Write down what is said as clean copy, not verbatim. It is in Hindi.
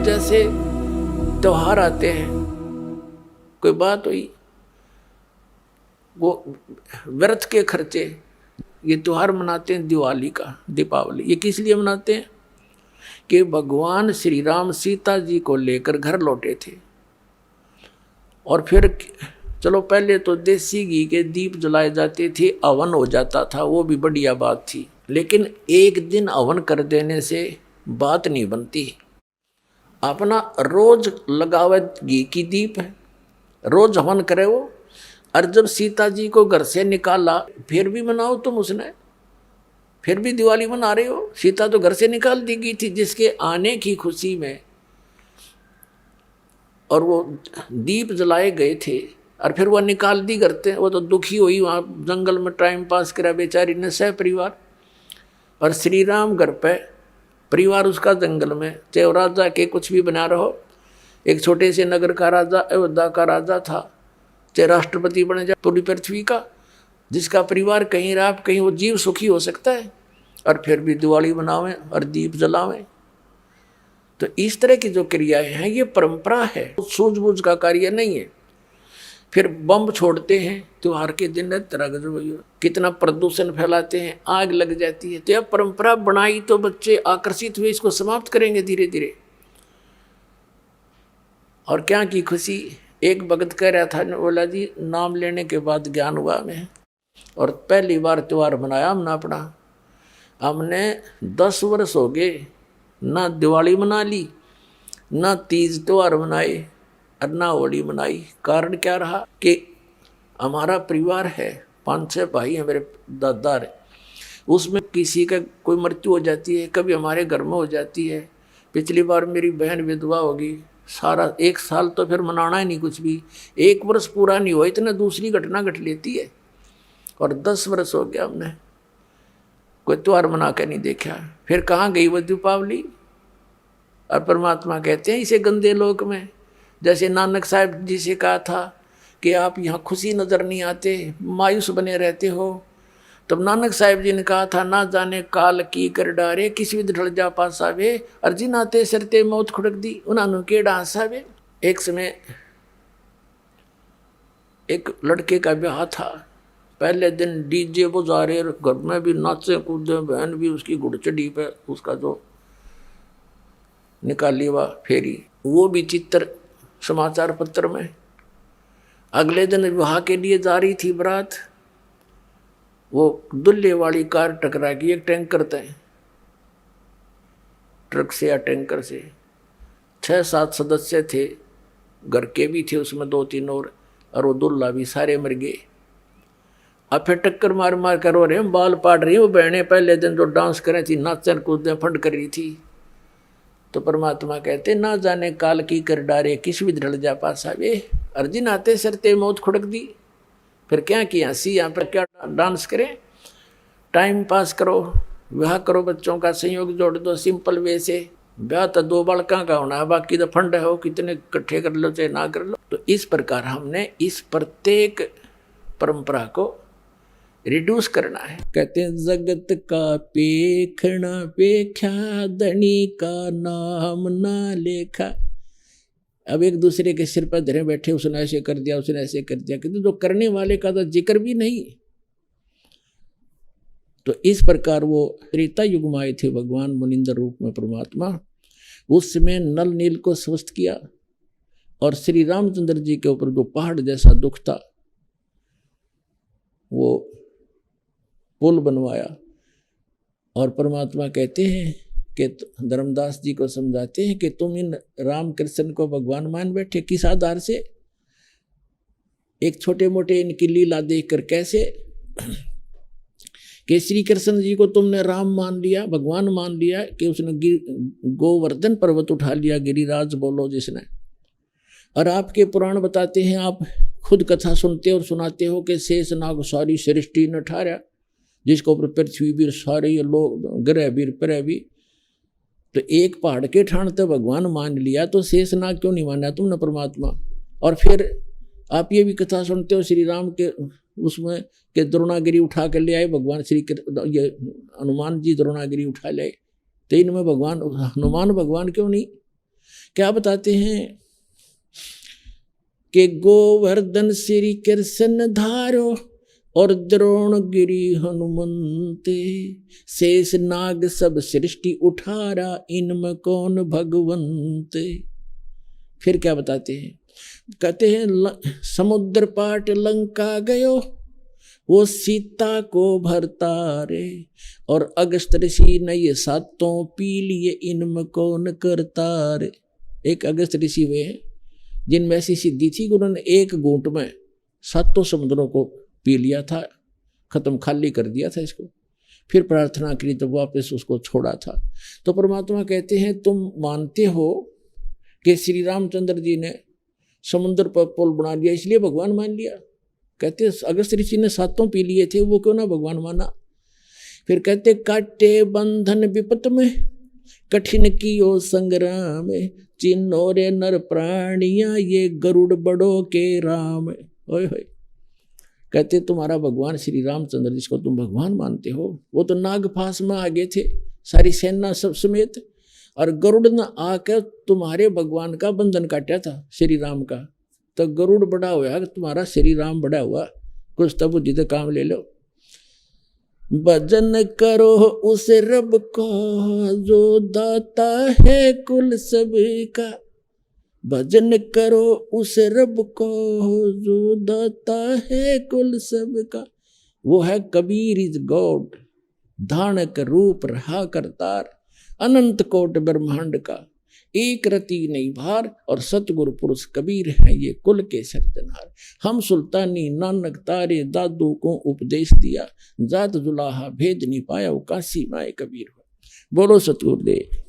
जैसे त्योहार आते हैं, कोई बात हुई, वो व्रत के खर्चे, ये त्योहार मनाते हैं दिवाली का, दीपावली, ये किस लिए मनाते हैं कि भगवान श्री राम सीता जी को लेकर घर लौटे थे। और फिर चलो पहले तो देसी घी के दीप जलाए जाते थे, हवन हो जाता था, वो भी बढ़िया बात थी, लेकिन एक दिन हवन कर देने से बात नहीं बनती। अपना रोज लगावे घी की दीप है, रोज हवन करे वो। और जब सीता जी को घर से निकाला, फिर भी मनाओ तुम उसने, फिर भी दिवाली मना रहे हो। सीता तो घर से निकाल दी गई थी जिसके आने की खुशी में, और वो दीप जलाए गए थे, और फिर वो निकाल दी करते। वो तो दुखी हुई, वहाँ जंगल में टाइम पास करा बेचारी ने सह परिवार। और श्री राम घर पे, परिवार उसका जंगल में, चाहे राजा के कुछ भी बना रहो, एक छोटे से नगर का राजा, अयोध्या का राजा था, चाहे राष्ट्रपति बने जाए पूरी पृथ्वी का, जिसका परिवार कहीं रहा कहीं वो जीव सुखी हो सकता है, और फिर भी दिवाली मनावें और दीप जलावें। तो इस तरह की जो क्रियाएं हैं ये परंपरा है, सूझबूझ का कार्य नहीं है। फिर बम छोड़ते हैं त्योहार के दिन, तरह कितना प्रदूषण फैलाते हैं, आग लग जाती है। तो यह परंपरा बनाई तो बच्चे आकर्षित हुए, इसको समाप्त करेंगे धीरे धीरे। और क्या की खुशी, एक भगत कह रहा था, बोला जी नाम लेने के बाद ज्ञान हुआ हमें, और पहली बार त्योहार मनाया हमने अपना। हमने 10 वर्ष हो गए ना दिवाली मना ली, ना तीज त्योहार मनाए, और ना होली मनाई। कारण क्या रहा कि हमारा परिवार है, 5-6 भाई हैं मेरे दादा रे, उसमें किसी का कोई मृत्यु हो जाती है, कभी हमारे घर में हो जाती है। पिछली बार मेरी बहन विधवा होगी, सारा 1 साल तो फिर मनाना ही नहीं कुछ भी, 1 वर्ष पूरा नहीं हुआ इतना दूसरी घटना घट लेती है। और 10 वर्ष हो गया हमने कोई त्योहार मना के नहीं देखा। फिर कहाँ गई वो दीपावली। और परमात्मा कहते हैं इसे गंदे लोक में, जैसे नानक साहब जी से कहा था कि आप यहाँ खुशी नजर नहीं आते, मायूस बने रहते हो। तब नानक साहब जी ने कहा था, ना जाने काल की कर डारे, किसी भी ढल जा पासावे, अर्जी नाते सरते मौत खुड़क दी, उन्होंने के डांसावे। एक समय एक लड़के का ब्याह था, पहले दिन डीजे बजा रहे, घर में भी नाचे कूदे, बहन भी उसकी घुड़चड़ी पे उसका जो निकाली हुआ फेरी, वो भी चित्र समाचार पत्र में। अगले दिन विवाह के लिए जा रही थी बारात, वो दुल्हे वाली कार टकरा गई एक टैंकर से, ट्रक से या टैंकर से। 6-7 सदस्य थे, घर के भी थे उसमें 2-3 और वो दुल्हा भी, सारे मर गए। अब फिर टक्कर मार मार कर रो रहे हैं, बाल पाट रही वो बहनें, पहले दिन जो डांस कर रही थी, नाचन कूदने फंड कर रही थी। तो परमात्मा कहते, ना जाने काल की कर डारे, किस भी ढल जा पासा वे, अर्जुन आते सरते मौत खुड़क दी। फिर क्या किया, सी यहाँ पर क्या डांस करें, टाइम पास करो, ब्याह करो, बच्चों का संयोग जोड़ दो सिंपल वे से। ब्याह तो 2 बालका का होना है, बाकी तो फंड है, हो कितने इकट्ठे कर लो चाहे ना कर लो। तो इस प्रकार हमने इस प्रत्येक परंपरा को रिड्यूस करना है। कहते हैं जगत का पेखना पेख्या, धनी का नाम ना लेखा। अब एक दूसरे के सिर पर धरे बैठे, उसने ऐसे कर दिया, उसने ऐसे कर दिया, किंतु जो करने वाले का तो जिक्र भी नहीं। तो इस प्रकार वो त्रेता युग में आए थे भगवान मुनिंदर रूप में परमात्मा। उस समय नल नील को स्वस्थ किया, और श्री रामचंद्र जी के ऊपर जो पहाड़ जैसा दुख था वो पुल बनवाया। और परमात्मा कहते हैं कि धर्मदास जी को समझाते हैं कि तुम इन राम कृष्ण को भगवान मान बैठे, किस आधार से, एक छोटे मोटे इनकी लीला देखकर। कैसे कि श्री कृष्ण जी को तुमने राम मान लिया, भगवान मान लिया, कि उसने गोवर्धन पर्वत उठा लिया, गिरिराज बोलो जिसने। और आपके पुराण बताते हैं, आप खुद कथा सुनते और सुनाते हो कि शेष नाग सारी सृष्टि न ठारा, जिसको ऊपर पृथ्वी भी सारे लोग ग्रह भी प्रह भी। तो एक पहाड़ के ठाण तो भगवान मान लिया, तो शेष नाग क्यों नहीं माना तुमने परमात्मा। और फिर आप ये भी कथा सुनते हो श्री राम के उसमें कि द्रोणागिरी उठा कर ले आए भगवान श्री, ये हनुमान जी द्रोणागिरी उठा ले। तो इनमें भगवान हनुमान भगवान क्यों नहीं, क्या बताते हैं कि गोवर्धन श्री कृष्ण धारो और द्रोणगिरी हनुमंते, शेष नाग सब सृष्टि उठारा, इनमें कौन भगवंते। फिर क्या बताते हैं, कहते हैं समुद्र पाट लंका गयो, वो सीता को भरता रे, और अगस्त ऋषि ने ये सातों पी लिए, इनमें कौन करता रे। एक अगस्त ऋषि वे हैं जिनमें ऐसी सिद्धि थी कि उन्होंने एक घूंट में सातों समुद्रों को पी लिया था, खत्म खाली कर दिया था इसको, फिर प्रार्थना करी तो वापस उसको छोड़ा था। तो परमात्मा कहते हैं तुम मानते हो कि श्री रामचंद्र जी ने समुद्र पर पुल बना लिया इसलिए भगवान मान लिया। कहते अगस्त ऋषि ने सातों पी लिए थे, वो क्यों ना भगवान माना। फिर कहते काटे बंधन विपत में, कठिन कियो संग्राम, चिन्हो रे नर प्राणिया, ये गरुड़ बड़ो के राम। ओए होए, कहते तुम्हारा भगवान श्री रामचंद्र जिसको तुम भगवान मानते हो, वो तो नागपाश में आगे थे सारी सेना सब समेत, और गरुड़ ने आकर तुम्हारे भगवान का बंधन काटा था श्री राम का। तो गरुड़ बड़ा हुआ, तुम्हारा श्री राम बड़ा हुआ, कुछ तब बुद्धि तो काम ले लो। भजन करो उस रब को जो दाता है कुल सबका, भजन करो उस रब को जो दाता है कुल सबका। वो है कबीर इज गॉड, धानक रूप रहा करतार, अनंत कोट ब्रह्मांड का, एक रति नहीं भार, और सतगुरु पुरुष कबीर है ये कुल के सर्जनहार। हम सुल्तानी नानक तारे दादू को उपदेश दिया, जात जुलाहा भेद नहीं पाया, वो काशी माए कबीर हो। बोलो सतगुरुदेव।